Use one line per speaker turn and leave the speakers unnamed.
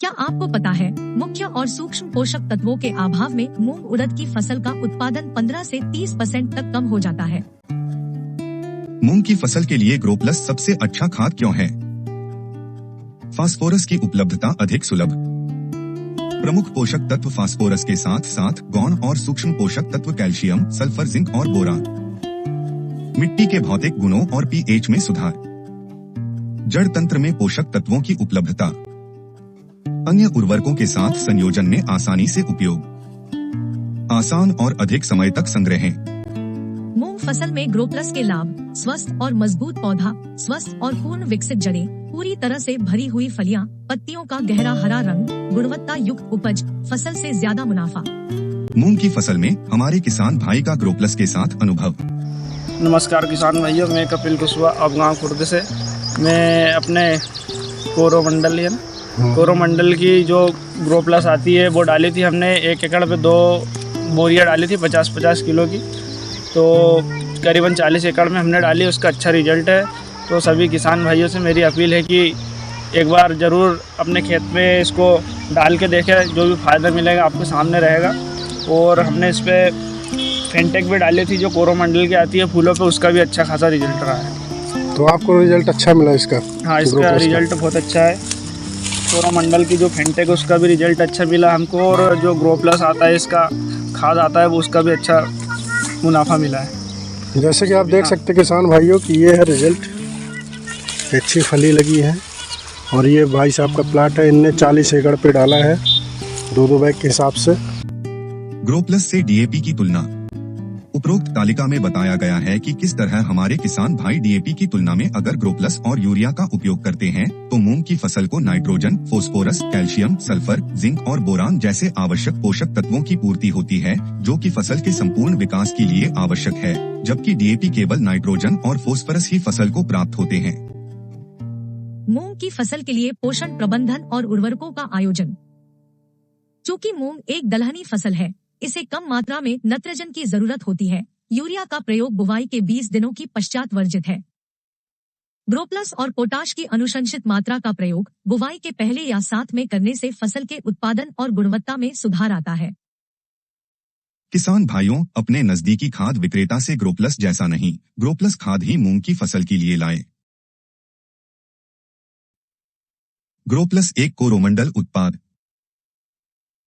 क्या आपको पता है मुख्य और सूक्ष्म पोषक तत्वों के अभाव में मूंग उड़द की फसल का उत्पादन 15 से 30% तक कम हो जाता है।
मूंग की फसल के लिए ग्रोप्लस सबसे अच्छा खाद क्यों है? फास्फोरस की उपलब्धता अधिक सुलभ। प्रमुख पोषक तत्व फास्फोरस के साथ साथ गौण और सूक्ष्म पोषक तत्व कैल्शियम, सल्फर, जिंक और बोरान। मिट्टी के भौतिक गुणों और पीएच में सुधार। जड़ तंत्र में पोषक तत्वों की उपलब्धता। अन्य उर्वरकों के साथ संयोजन में आसानी से उपयोग। आसान और अधिक समय तक संग्रह।
मूंग फसल में ग्रोप्लस के लाभ: स्वस्थ और मजबूत पौधा, स्वस्थ और पूर्ण विकसित जड़ें, पूरी तरह से भरी हुई फलियां, पत्तियों का गहरा हरा रंग, गुणवत्ता युक्त उपज, फसल से ज्यादा मुनाफा।
मूंग की फसल में हमारे किसान भाई का ग्रोप्लस के साथ अनुभव।
नमस्कार किसान भाइयों, मैं कपिल कुशवाहा अब गाँव खुर्द से। मैं अपने कोरोमंडल की जो ग्रोप्लस आती है वो डाली थी हमने। 1 एकड़ पे 2 बोरियां डाली थी 50-50 किलो की, तो करीबन 40 एकड़ में हमने डाली। उसका अच्छा रिजल्ट है। तो सभी किसान भाइयों से मेरी अपील है कि एक बार ज़रूर अपने खेत में इसको डाल के देखें, जो भी फ़ायदा मिलेगा आपके सामने रहेगा। और हमने इस पर फेंटेक भी डाली थी जो कोरोमंडल की आती है फूलों पे, उसका भी अच्छा खासा रिजल्ट रहा है।
तो आपको रिजल्ट अच्छा मिला इसका?
हाँ, इसका रिजल्ट बहुत अच्छा है। कोरोमंडल की जो फेंटेक है उसका भी रिजल्ट अच्छा मिला हमको, और जो ग्रोप्लस आता है इसका खाद आता है वो उसका भी अच्छा मुनाफा मिला है।
जैसे कि आप देख सकते हैं किसान भाइयों कि ये है रिजल्ट। अच्छी फली लगी है। और ये भाई साहब का प्लाट है, इनने 40 एकड़ पे डाला है 2-2 बैग के हिसाब से।
ग्रोप्लस से डीएपी की तुलना। उपरोक्त तालिका में बताया गया है कि किस तरह हमारे किसान भाई डीएपी की तुलना में अगर ग्रोप्लस और यूरिया का उपयोग करते हैं तो मूंग की फसल को nitrogen, phosphorus, calcium, sulphur, zinc और बोरान जैसे आवश्यक पोषक तत्वों की पूर्ति होती है, जो कि फसल के संपूर्ण विकास के लिए आवश्यक है, जबकि डीएपी केवल नाइट्रोजन और फास्फोरस ही फसल को प्राप्त होते हैं।
मूंग की फसल के लिए पोषण प्रबंधन और उर्वरकों का आयोजन। चूँकि मूंग एक दलहनी फसल है, इसे कम मात्रा में नाइट्रोजन की जरूरत होती है। यूरिया का प्रयोग बुवाई के 20 दिनों की पश्चात वर्जित है। ग्रोप्लस और पोटाश की अनुशंसित मात्रा का प्रयोग बुवाई के पहले या साथ में करने से फसल के उत्पादन और गुणवत्ता में सुधार आता है।
किसान भाइयों, अपने नजदीकी खाद विक्रेता से ग्रोप्लस जैसा नहीं, ग्रोप्लस खाद ही मूंग की फसल के लिए लाएं। ग्रोप्लस एक कोरोमंडल उत्पाद।